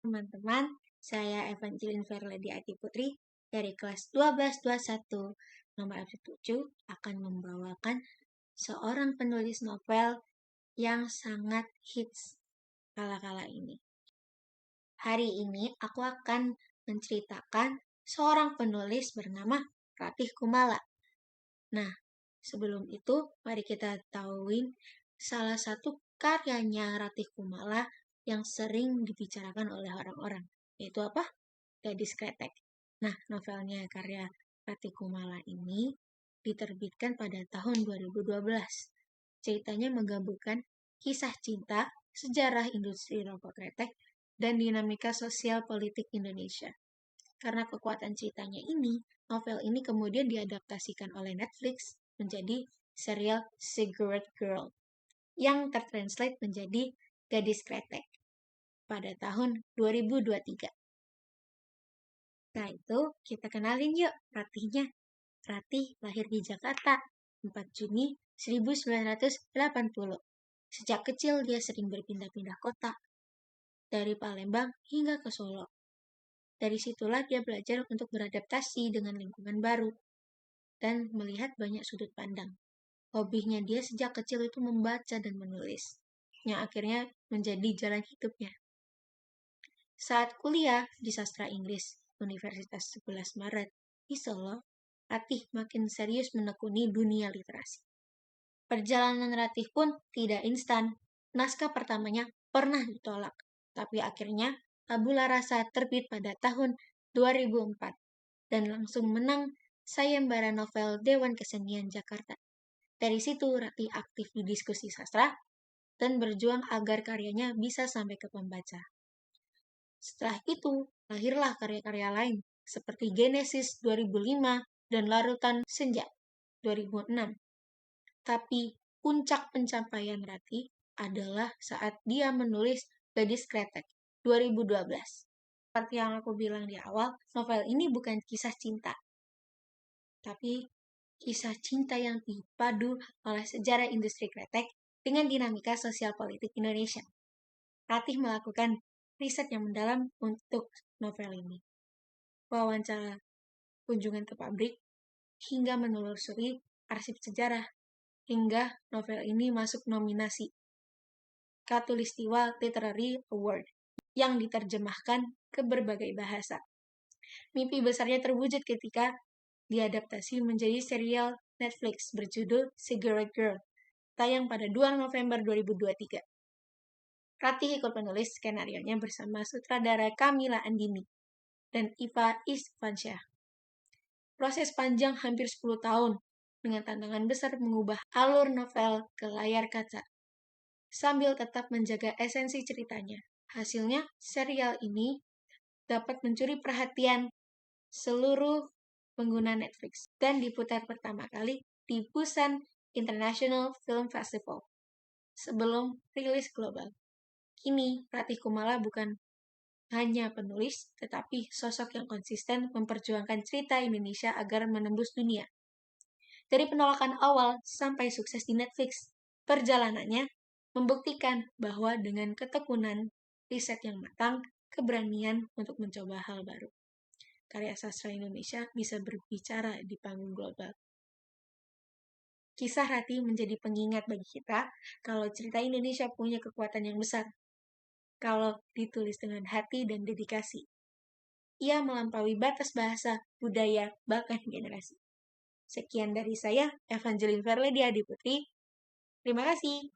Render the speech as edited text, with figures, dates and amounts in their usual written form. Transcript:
teman-teman, saya Evangeline Verledi Ati Putri dari kelas 1221 nomor absen 7 akan membawakan seorang penulis novel yang sangat hits kala-kala ini. Hari ini aku akan menceritakan seorang penulis bernama Ratih Kumala. Nah, sebelum itu mari kita tahuin salah satu karyanya Ratih Kumala yang sering dibicarakan oleh orang-orang, yaitu apa? Gadis Kretek. Nah, novelnya karya Ratih Kumala ini diterbitkan pada tahun 2012. Ceritanya menggabungkan kisah cinta, sejarah industri rokok kretek, dan dinamika sosial politik Indonesia. Karena kekuatan ceritanya ini, novel ini kemudian diadaptasikan oleh Netflix menjadi serial Cigarette Girl yang tertranslate menjadi Gadis Kretek pada tahun 2023. Nah itu kita kenalin yuk Ratihnya. Ratih lahir di Jakarta 4 Juni 1980. Sejak kecil dia sering berpindah-pindah kota, dari Palembang hingga ke Solo. Dari situlah dia belajar untuk beradaptasi dengan lingkungan baru dan melihat banyak sudut pandang. Hobinya dia sejak kecil itu membaca dan menulis, yang akhirnya menjadi jalan hidupnya. Saat kuliah di Sastra Inggris Universitas 11 Maret di Solo, Ratih makin serius menekuni dunia literasi. Perjalanan Ratih pun tidak instan. Naskah pertamanya pernah ditolak, tapi akhirnya Tabula Rasa terbit pada tahun 2004 dan langsung menang sayembara novel Dewan Kesenian Jakarta. Dari situ Ratih aktif di diskusi sastra dan berjuang agar karyanya bisa sampai ke pembaca. Setelah itu, lahirlah karya-karya lain seperti Genesis 2005 dan Larutan Senja 2006. Tapi puncak pencapaian Ratih adalah saat dia menulis Gadis Kretek 2012. Seperti yang aku bilang di awal, novel ini bukan kisah cinta, tapi kisah cinta yang dipadu oleh sejarah industri kretek dengan dinamika sosial politik Indonesia. Ratih melakukan riset yang mendalam untuk novel ini. Wawancara kunjungan ke pabrik, hingga menelusuri arsip sejarah, hingga novel ini masuk nominasi Khatulistiwa Literary Award yang diterjemahkan ke berbagai bahasa. Mimpi besarnya terwujud ketika diadaptasi menjadi serial Netflix berjudul Cigarette Girl, tayang pada 2 November 2023. Ratih ikut menulis skenarionya bersama sutradara Kamila Andini dan Iva Isfansyah. Proses panjang hampir 10 tahun dengan tantangan besar mengubah alur novel ke layar kaca, sambil tetap menjaga esensi ceritanya. Hasilnya, serial ini dapat mencuri perhatian seluruh pengguna Netflix dan diputar pertama kali di Busan International Film Festival sebelum rilis global. Kini, Ratih Kumala bukan hanya penulis, tetapi sosok yang konsisten memperjuangkan cerita Indonesia agar menembus dunia. Dari penolakan awal sampai sukses di Netflix, perjalanannya membuktikan bahwa dengan ketekunan, riset yang matang, keberanian untuk mencoba hal baru, karya sastra Indonesia bisa berbicara di panggung global. Kisah Ratih menjadi pengingat bagi kita kalau cerita Indonesia punya kekuatan yang besar kalau ditulis dengan hati dan dedikasi. Ia melampaui batas bahasa, budaya, bahkan generasi. Sekian dari saya, Evangeline Verledi Adi Putri. Terima kasih.